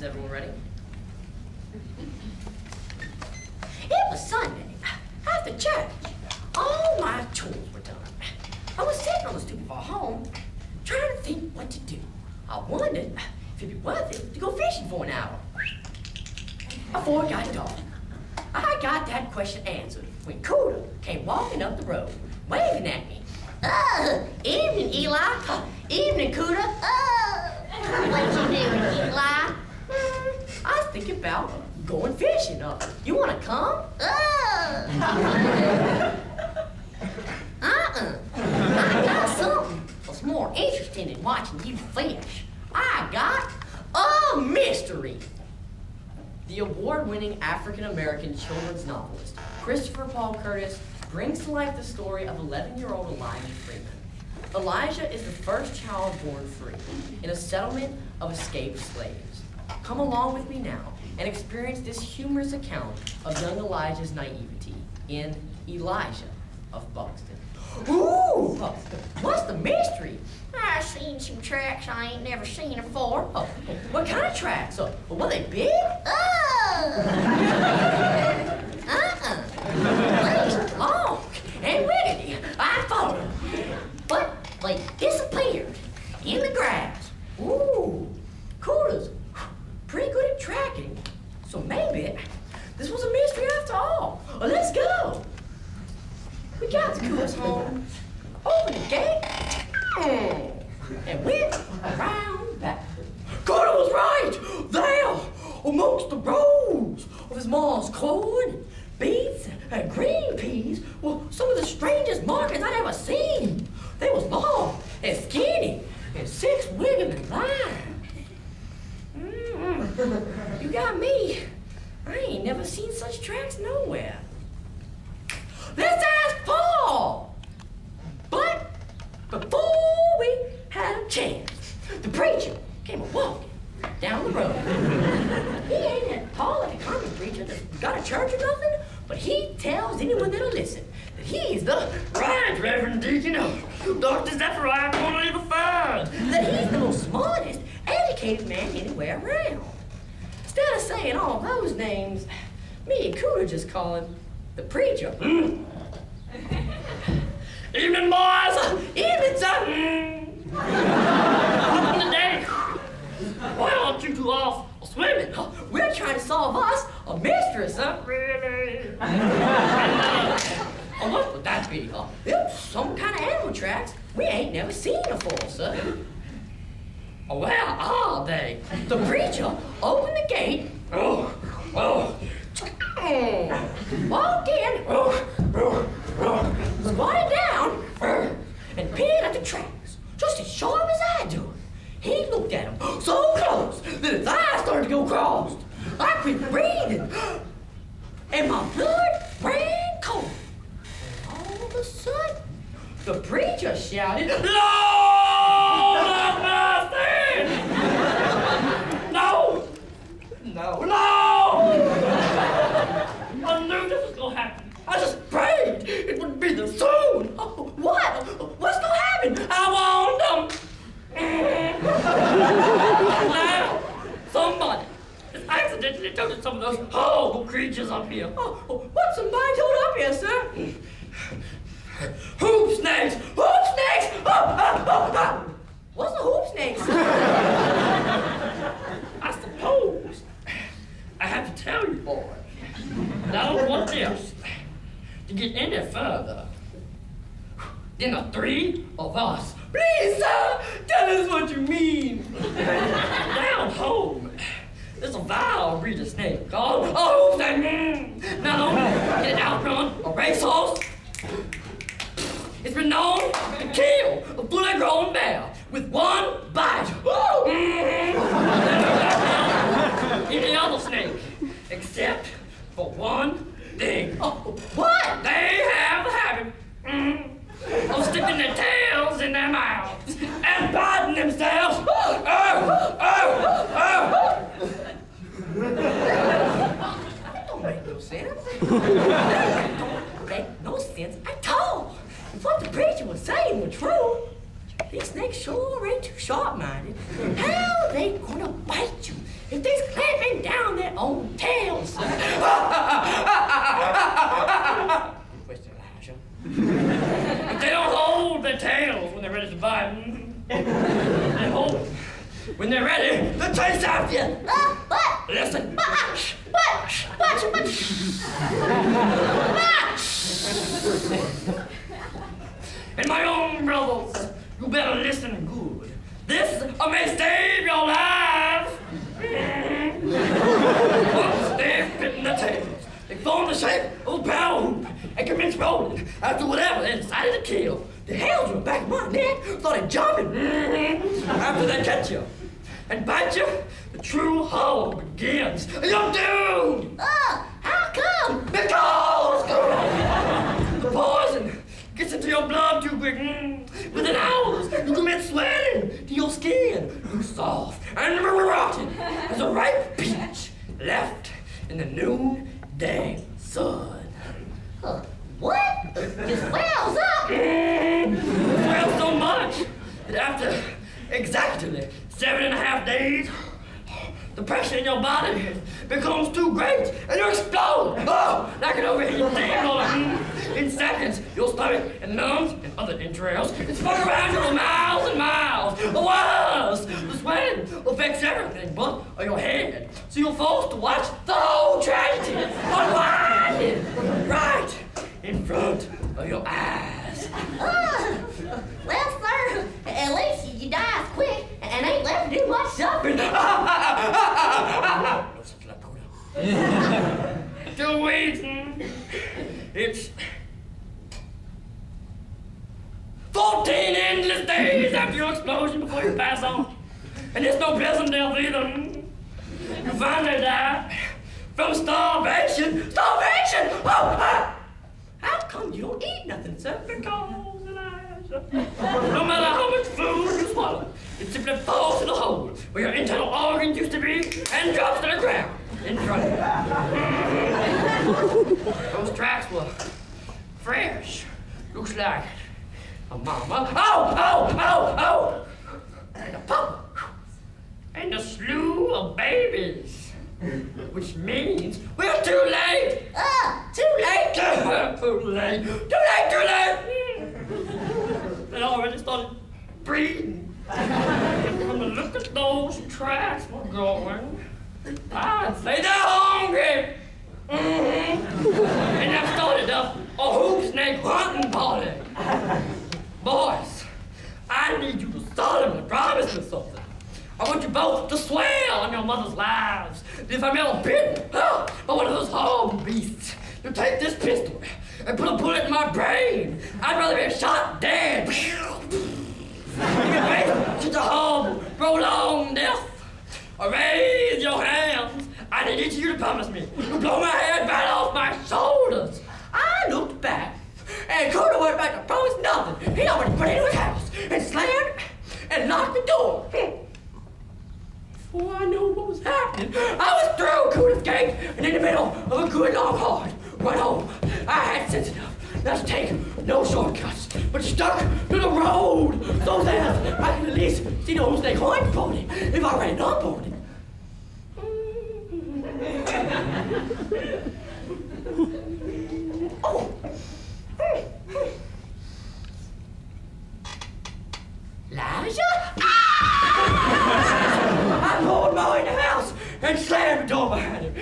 Is everyone ready? It was Sunday, after church. All my chores were done. I was sitting on the stoop of our home, trying to think what to do. I wondered if it'd be worth it to go fishing for an hour. Before it got dark, I got that question answered when Cody came walking up the road, waving at me. Evening, Eli. Evening, Cody. What you doing, Eli? I was thinking about going fishing. You want to come? I got something that's more interesting than watching you fish. I got a mystery. The award-winning African-American children's novelist, Christopher Paul Curtis, brings to life the story of 11-year-old Elijah Freeman. Elijah is the first child born free in a settlement of escaped slaves. Come along with me now and experience this humorous account of young Elijah's naivety in Elijah of Buxton. Ooh! What's the mystery? I seen some tracks I ain't never seen before. What kind of tracks? Were they big? Legs long and wiggity. I followed them, but they disappeared in the grass. Ooh, Coda's pretty good at tracking, so maybe this was a mystery after all. Let's go. We got to Coda's home, opened the gate, and went around back. Coda was right there, amongst the rows of his mom's corn, beets, and green peas were some of the strangest markings I'd ever seen. They was long and skinny and six wiggling lines. You got me. I ain't never seen such tracks nowhere. Let's ask Paul. But before we had a chance, the preacher came a-walking down the road. He ain't that tall like a common preacher that's got a church or nothing, but he tells anyone that'll listen that he's the right Reverend Deacon of Dr. Zechariah Corner ever found. That he's the most smartest, educated man anywhere around. Instead of saying all those names, me and Cooter just call him the preacher. Evening, boys. Evening, son. Welcome today. Why aren't you two off swimming? We're trying to solve us a mystery, son. Really? What would that be? It's some kind of animal tracks we ain't never seen before, son. Where are they? The preacher opened the gate. Walked in. Squatted down and peered at the tracks, just as sharp as I do. He looked at them so close that his eyes started to go crossed. I quit breathing, and my blood ran cold. All of a sudden, the preacher shouted, "Lord have mercy! No! No! No! I knew this was gonna happen. I just prayed it would be this soon. What? What's gonna happen? I want them. Now, somebody has accidentally toted some of those horrible creatures up here. What's somebody told up here, sir? Hoop snakes! Hoop snakes! What's a hoop snake, sir? I suppose I have to tell you, boy, that I don't want this to get any further than the three of us. Please, sir, tell us what you mean. Down home, there's a vile breed of snake called a hoop snake. Not only can it outrun a racehorse, it's been known to kill a fully grown bear with one bite. Any other snake, except for one thing. What? They have the habit of sticking their tails in their mouths and biting themselves. That don't make no sense. That don't make no sense at all. If what the preacher was saying was true, these snakes sure ain't too sharp-minded. How they gonna bite you if they's clamping down their own tails. Question, Elijah. If they don't hold their tails when they're ready to bite, they hold it. When they're ready, they chase after you. What? Listen. What? And my own brothers, you better listen good. This may save your lives. Once they've bitten the tails, they form the shape of a power hoop and commence rolling after whatever they decided to kill. The hairs on the back of my neck started jumping after they catch you and bite you. The true horror begins. You're doomed. How come? Because the poison gets into your blood too quick. Within hours, you commit swelling to your skin. You soft and rotten as a ripe peach left in the noonday sun. What? It swells up. It swells so much that after exactly 7.5 days, the pressure in your body becomes too great and you explode. Like an overheated steamroller. In seconds, your stomach and lungs and other entrails is spun around you for miles and miles. Or worse, the swelling affects everything but your head. So you're forced to watch the whole tragedy unwinding right in front of your eyes. Well, sir, at least you die quick and ain't left to do much suffering. Still waiting. It's 14 endless days after your explosion before you pass on. And it's no pleasant death either. You finally die from starvation. Starvation! How come you don't eat nothing, sir? Because, Elijah, no matter how much food you swallow, it simply falls to the hole where your internal organs used to be and drops to the ground in front of you. Those tracks were fresh. Looks like a mama. Oh! And a papa. And a slew of babies. Which means we're too late. Too late. Too late. They already started breeding. From the look at those tracks we're going, I'd say they're hungry. And I've started a hoop snake hunting party. Boys, I need you to solemnly promise me something. I want you both to swear on your mother's lives that if I'm ever bitten by one of those horrible beasts, you take this pistol and put a bullet in my brain. I'd rather be shot dead. Such a horrible, prolonged death. Or raise your hands. I need each of you to promise me to blow my head right off my shoulders. I looked back, and Cody went back to promise nothing. He already went into his house and slammed and locked the door. Before I knew what was happening, I was through Cody's gate and in the middle of a good long hard run home. I had sense enough not to take no shortcuts, but stuck to the road so that I could at least see the old snake hunting party if I ran up on it. Elijah? I pulled Mo in the house and slammed the door behind him.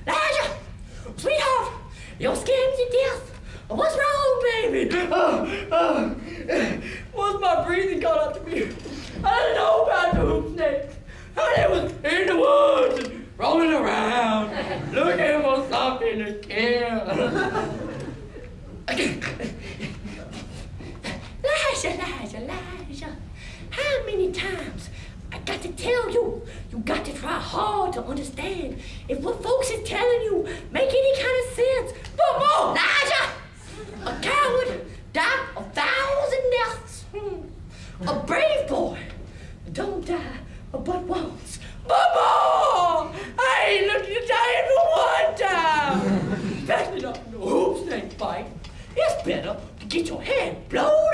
Elijah! Sweetheart! You're scared to death! What's wrong, baby? Once my breathing got up to me, I didn't know about the hoop snakes. I was in the woods, rolling around, looking for something to kill. Elijah, how many times I got to tell you, you got to try hard to understand if what folks is telling you make any kind of sense. But more, Elijah, a coward died 1,000 deaths. A brave boy don't die but once. But more, I ain't looking to die for one time. Especially not no hoop snake fight. It's better to get your head blown